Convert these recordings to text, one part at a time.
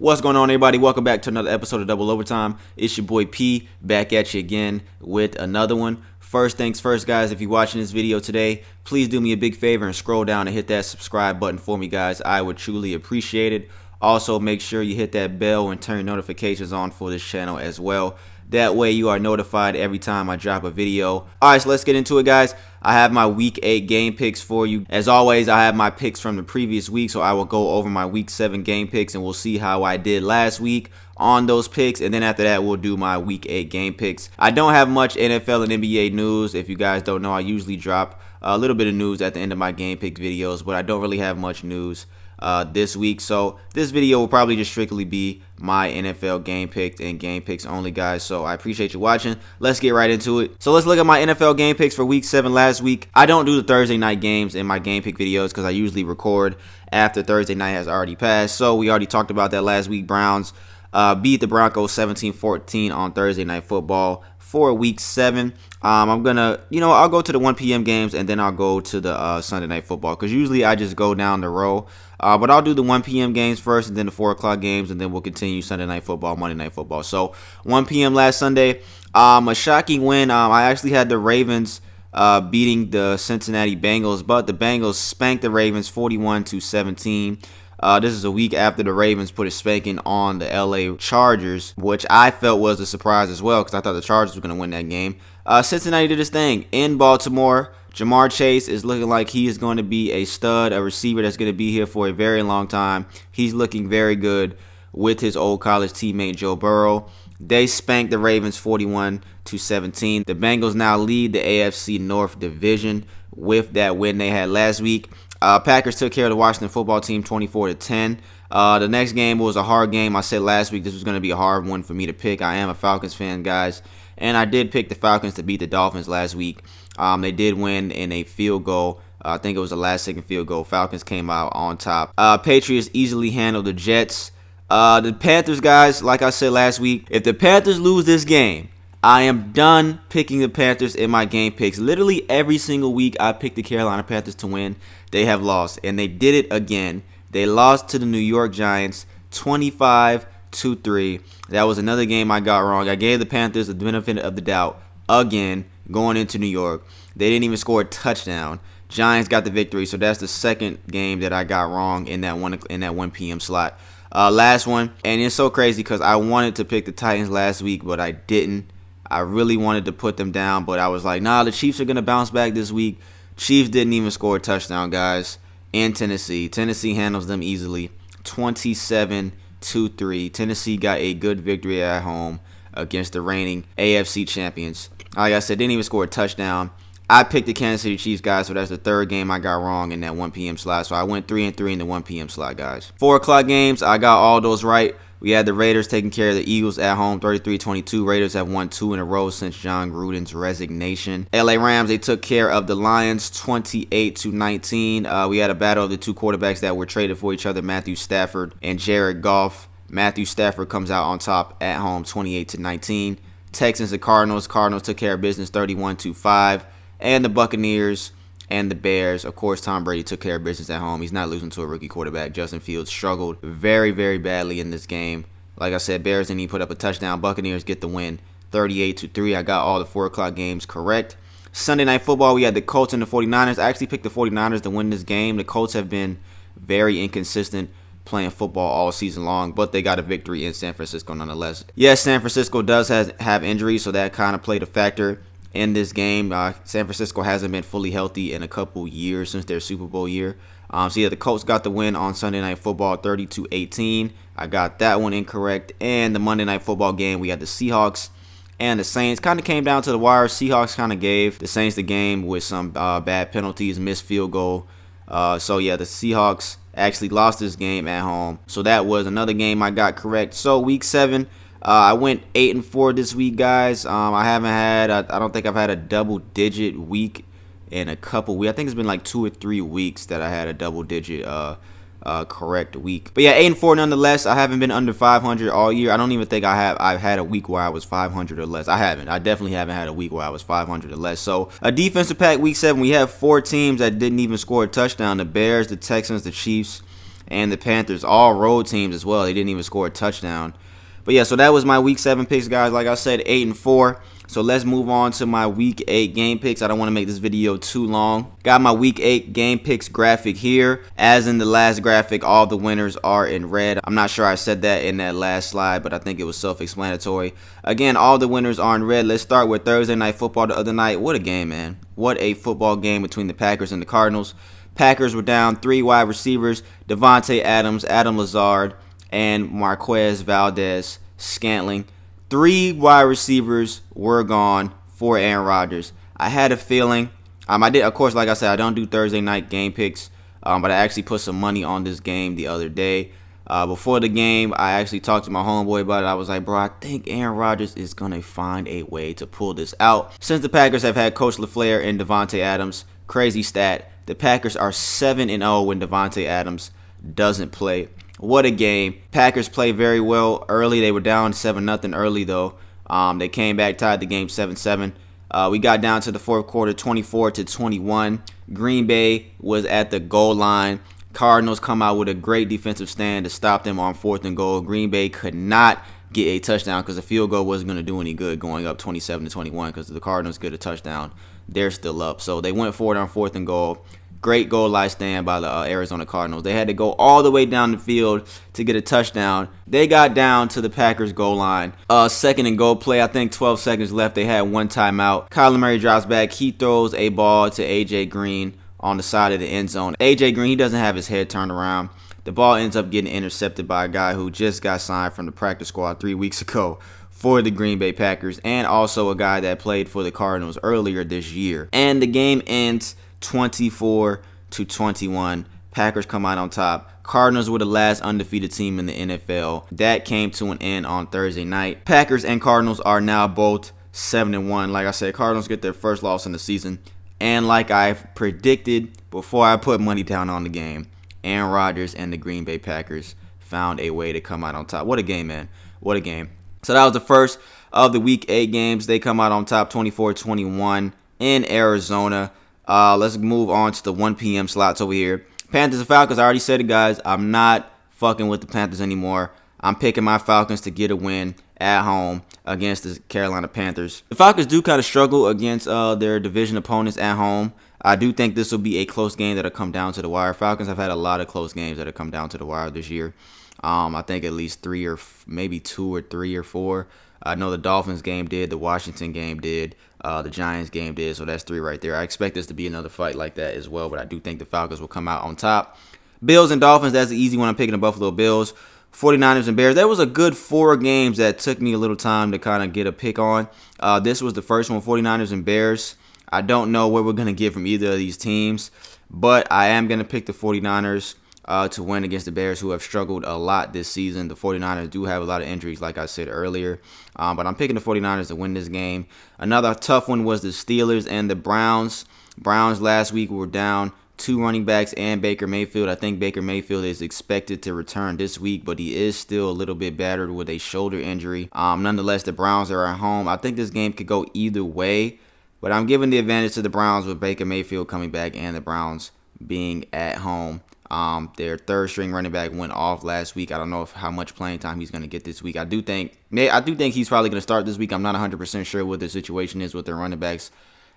What's going on, everybody? Welcome back to another episode of Double Overtime. It's your boy P back at you again with another one. First things first, guys, if you're watching this video today, please do me a big favor and scroll down and hit that subscribe button for me, guys. I would truly appreciate it. Also, make sure you hit that bell and turn notifications on for this channel as well. That way you are notified every time I drop a video. Alright, so let's get into it, guys. I have my Week 8 game picks for you. As always, I have my picks from the previous week, so I will go over my Week 7 game picks and we'll see how I did last week on those picks, and then after that we'll do my Week 8 game picks. I don't have much NFL and NBA news. If you guys don't know, I usually drop a little bit of news at the end of my game pick videos, but I don't really have much news this week, so this video will probably just strictly be my NFL game picks and game picks only, guys. So I appreciate you watching. Let's get right into it. So let's look at my NFL game picks for Week 7 last week. I don't do the Thursday night games in my game pick videos because I usually record after Thursday night has already passed. So we already talked about that last week. Browns beat the Broncos 17-14 on Thursday Night Football for Week 7. I'm gonna, I'll go to the 1 p.m. games and then I'll go to the Sunday Night Football because usually I just go down the row. But I'll do the 1 p.m. games first and then the 4 o'clock games, and then we'll continue Sunday Night Football, Monday Night Football. So 1 p.m. last Sunday, a shocking win. I actually had the Ravens beating the Cincinnati Bengals, but the Bengals spanked the Ravens 41-17. This is a week after the Ravens put a spanking on the LA Chargers, which I felt was a surprise as well because I thought the Chargers were going to win that game. Cincinnati did his thing in Baltimore. Jamar Chase is looking like he is going to be a stud, a receiver that's going to be here for a very long time. He's looking very good with his old college teammate Joe Burrow. They spanked the Ravens 41-17. The Bengals now lead the AFC North Division with that win they had last week. Packers took care of the Washington football team 24-10. The next game was a hard game. I said last week this was going to be a hard one for me to pick. I am a Falcons fan, guys, and I did pick the Falcons to beat the Dolphins last week. They did win in a field goal. I think it was the last-second field goal. Falcons came out on top. Patriots easily handled the Jets. The Panthers, guys, like I said last week, if the Panthers lose this game, I am done picking the Panthers in my game picks. Literally every single week I pick the Carolina Panthers to win. They have lost, and they did it again. They lost to the New York Giants 25-3. That was another game I got wrong. I gave the Panthers the benefit of the doubt again going into New York. They didn't even score a touchdown. Giants got the victory, so that's the second game that I got wrong in that 1 p.m. slot. Last one, and it's so crazy because I wanted to pick the Titans last week, but I didn't. I really wanted to put them down, but I was like, nah, the Chiefs are going to bounce back this week. Chiefs didn't even score a touchdown, guys, in Tennessee. Tennessee handles them easily, 27-3. Tennessee got a good victory at home against the reigning AFC champions. Like I said, didn't even score a touchdown. I picked the Kansas City Chiefs, guys, so that's the third game I got wrong in that 1 p.m. slot. So I went 3-3 in the 1 p.m. slot, guys. 4 o'clock games, I got all those right. We had the Raiders taking care of the Eagles at home, 33-22. Raiders have won 2 in a row since John Gruden's resignation. LA Rams, they took care of the Lions 28-19. We had a battle of the two quarterbacks that were traded for each other, Matthew Stafford and Jared Goff. Matthew Stafford comes out on top at home, 28-19. Texans and Cardinals. Cardinals took care of business 31-5. And the Buccaneers and the Bears. Of course, Tom Brady took care of business at home. He's not losing to a rookie quarterback. Justin Fields struggled very, very badly in this game. Like I said, Bears didn't even put up a touchdown. Buccaneers get the win 38-3. I got all the 4 o'clock games correct. Sunday Night Football, we had the Colts and the 49ers. I actually picked the 49ers to win this game. The Colts have been very inconsistent playing football all season long, but they got a victory in San Francisco nonetheless. Yes, San Francisco does have injuries, so that kind of played a factor in this game. San Francisco hasn't been fully healthy in a couple years since their Super Bowl year. So yeah, the Colts got the win on Sunday Night Football 32-18. I got that one incorrect. And the Monday Night Football game, we had the Seahawks and the Saints. Kind of came down to the wire. Seahawks kind of gave the Saints the game with some bad penalties, missed field goal. So yeah, the Seahawks actually lost this game at home. So that was another game I got correct. So week 7, I went 8-4 this week, guys. I don't think I've had a double-digit week in a couple weeks. I think it's been like 2 or 3 weeks that I had a double-digit correct week. But yeah, 8-4 nonetheless. I haven't been under 500 all year. I don't even think I've had a week where I was 500 or less. I definitely haven't had a week where I was 500 or less. So a defensive pack week 7. We have 4 teams that didn't even score a touchdown: the Bears, the Texans, the Chiefs, and the Panthers, all road teams as well. They didn't even score a touchdown. But yeah, so that was my Week 7 picks, guys. Like I said, 8-4. So let's move on to my Week 8 game picks. I don't want to make this video too long. Got my Week 8 game picks graphic here. As in the last graphic, all the winners are in red. I'm not sure I said that in that last slide, but I think it was self-explanatory. Again, all the winners are in red. Let's start with Thursday Night Football the other night. What a game, man. What a football game between the Packers and the Cardinals. Packers were down 3 wide receivers, Devontae Adams, Adam Lazard, and Marquez Valdes-Scantling. 3 wide receivers were gone for Aaron Rodgers. I had a feeling. I did, of course, like I said, I don't do Thursday night game picks, but I actually put some money on this game the other day. Before the game, I actually talked to my homeboy about it. I was like, bro, I think Aaron Rodgers is going to find a way to pull this out. Since the Packers have had Coach LaFleur and Devontae Adams, crazy stat, the Packers are 7-0 when Devontae Adams doesn't play. What a game. Packers played very well early. They were down 7-0 early, though. They came back, tied the game 7-7. We got down to the fourth quarter, 24-21. Green Bay was at the goal line. Cardinals come out with a great defensive stand to stop them on 4th and goal. Green Bay could not get a touchdown because the field goal wasn't going to do any good going up 27-21 because the Cardinals get a touchdown. They're still up. So they went for it on 4th and goal. Great goal line stand by the Arizona Cardinals. They had to go all the way down the field to get a touchdown. They got down to the Packers goal line. 2nd and goal play, I think 12 seconds left. They had 1 timeout. Kyler Murray drops back. He throws a ball to A.J. Green on the side of the end zone. A.J. Green, he doesn't have his head turned around. The ball ends up getting intercepted by a guy who just got signed from the practice squad 3 weeks ago for the Green Bay Packers, and also a guy that played for the Cardinals earlier this year. And the game ends 24-21. Packers come out on top. Cardinals were the last undefeated team in the NFL. That came to an end on Thursday night. Packers and Cardinals are now both 7-1. Like I said, Cardinals get their first loss in the season. And like I predicted before I put money down on the game, Aaron Rodgers and the Green Bay Packers found a way to come out on top. What a game, man. What a game. So that was the first of the Week 8 games. They come out on top 24-21 in Arizona. Let's move on to the 1 p.m. slots over here. Panthers and Falcons. I already said it, guys. I'm not fucking with the Panthers anymore. I'm picking my Falcons to get a win at home against the Carolina Panthers. The Falcons do kind of struggle against their division opponents at home. I do think this will be a close game that'll come down to the wire. Falcons have had a lot of close games that have come down to the wire this year. I think at least 3 or maybe 2 or 3 or 4. I know the Dolphins game did, the Washington game did, the Giants game did, so that's 3 right there. I expect this to be another fight like that as well, but I do think the Falcons will come out on top. Bills and Dolphins, that's the easy one. I'm picking the Buffalo Bills. 49ers and Bears. There was a good 4 games that took me a little time to kind of get a pick on. This was the first one, 49ers and Bears. I don't know what we're going to get from either of these teams, but I am going to pick the 49ers to win against the Bears, who have struggled a lot this season. The 49ers do have a lot of injuries, like I said earlier, but I'm picking the 49ers to win this game. Another tough one was the Steelers and the Browns. Browns last week were down 2 running backs and Baker Mayfield. I think Baker Mayfield is expected to return this week, but he is still a little bit battered with a shoulder injury. Nonetheless, the Browns are at home. I think this game could go either way, but I'm giving the advantage to the Browns with Baker Mayfield coming back and the Browns being at home. Their 3rd string running back went off last week. I don't know how much playing time he's going to get this week. I do think he's probably going to start this week. I'm not 100% sure what the situation is with their running backs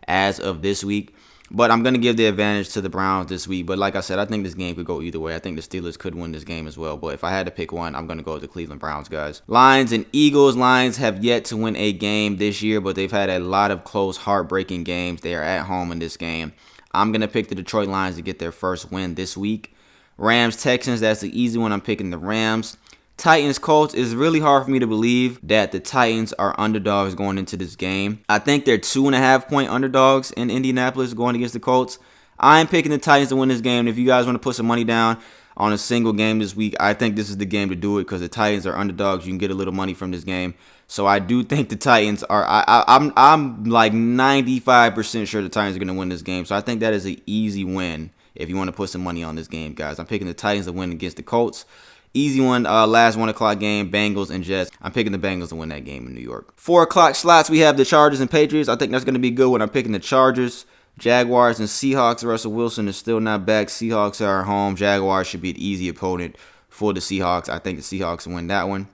as of this week. But I'm going to give the advantage to the Browns this week. But like I said, I think this game could go either way. I think the Steelers could win this game as well. But if I had to pick one, I'm going to go with the Cleveland Browns, guys. Lions and Eagles. Lions have yet to win a game this year, but they've had a lot of close, heartbreaking games. They are at home in this game. I'm going to pick the Detroit Lions to get their first win this week. Rams, Texans, that's the easy one. I'm picking the Rams. Titans, Colts. It's really hard for me to believe that the Titans are underdogs going into this game. I think they're 2.5-point underdogs in Indianapolis going against the Colts. I'm picking the Titans to win this game. If you guys want to put some money down on a single game this week, I think this is the game to do it because the Titans are underdogs. You can get a little money from this game. So I do think the Titans are. I'm like 95% sure the Titans are going to win this game. So I think that is an easy win if you want to put some money on this game, guys. I'm picking the Titans to win against the Colts. Easy one, last 1 o'clock game, Bengals and Jets. I'm picking the Bengals to win that game in New York. 4 o'clock slots, we have the Chargers and Patriots. I think that's going to be a good one. I'm picking the Chargers Jaguars and Seahawks. Russell Wilson is still not back. Seahawks are at home. Jaguars should be an easy opponent for the Seahawks. I think the Seahawks win that one.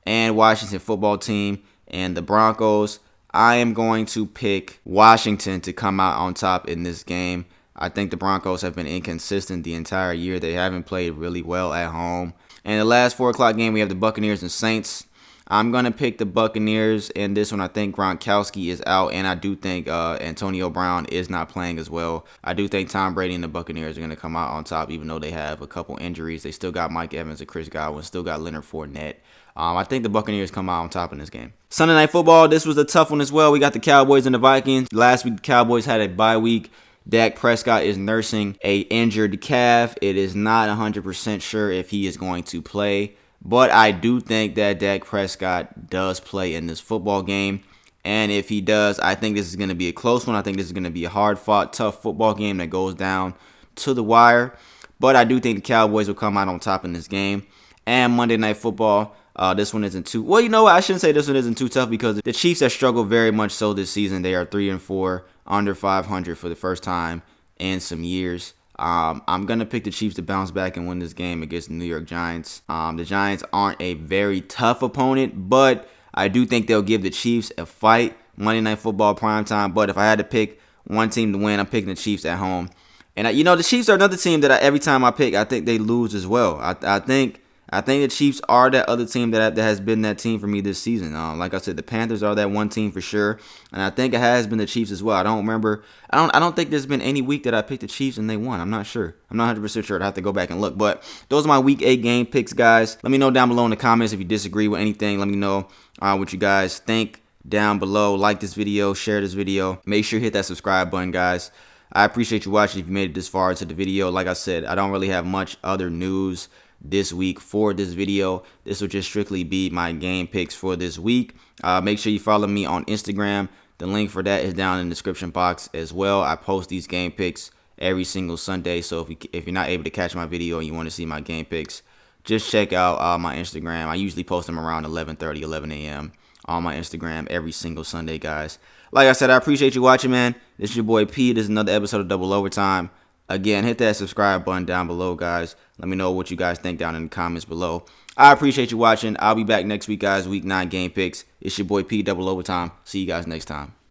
And Washington football team and the Broncos. I am going to pick Washington to come out on top in this game. I think the Broncos have been inconsistent the entire year. They haven't played really well at home. And the last 4 o'clock game, we have the Buccaneers and Saints. I'm going to pick the Buccaneers in this one. I think Gronkowski is out, and I do think Antonio Brown is not playing as well. I do think Tom Brady and the Buccaneers are going to come out on top, even though they have a couple injuries. They still got Mike Evans and Chris Godwin, still got Leonard Fournette. I think the Buccaneers come out on top in this game. Sunday Night Football, this was a tough one as well. We got the Cowboys and the Vikings. Last week, the Cowboys had a bye week. Dak Prescott is nursing a injured calf. It is not 100% sure if he is going to play, but I do think that Dak Prescott does play in this football game. And if he does, I think this is going to be a close one. I think this is going to be a hard-fought, tough football game that goes down to the wire. But I do think the Cowboys will come out on top in this game. And Monday Night Football, this one isn't too... Well, you know what? I shouldn't say this one isn't too tough because the Chiefs have struggled very much so this season. They are 3-4, under 500 for the first time in some years. I'm going to pick the Chiefs to bounce back and win this game against the New York Giants. The Giants aren't a very tough opponent, but I do think they'll give the Chiefs a fight. Monday Night Football primetime. But if I had to pick one team to win, I'm picking the Chiefs at home. And, the Chiefs are another team that every time I pick, I think they lose as well. I think the Chiefs are that other team that has been that team for me this season. Like I said, the Panthers are that one team for sure, and I think it has been the Chiefs as well. I don't remember. I don't think there's been any week that I picked the Chiefs and they won. I'm not sure. I'm not 100% sure. I'd have to go back and look. But those are my Week 8 game picks, guys. Let me know down below in the comments if you disagree with anything. Let me know what you guys think down below. Like this video, share this video. Make sure you hit that subscribe button, guys. I appreciate you watching if you made it this far into the video. Like I said, I don't really have much other news this week for this video. This will just strictly be my game picks for this week. Make sure you follow me on Instagram. The link for that is down in the description box as well. I post these game picks every single Sunday, so if you're not able to catch my video and you want to see my game picks, just check out my Instagram. I usually post them around 11:30, 11 a.m. on my Instagram every single Sunday, guys. Like I said, I appreciate you watching, man. This is your boy P. This is another episode of Double Overtime. Again, hit that subscribe button down below, guys. Let me know what you guys think down in the comments below. I appreciate you watching. I'll be back next week, guys. Week 9 game picks. It's your boy P. Double Overtime. See you guys next time.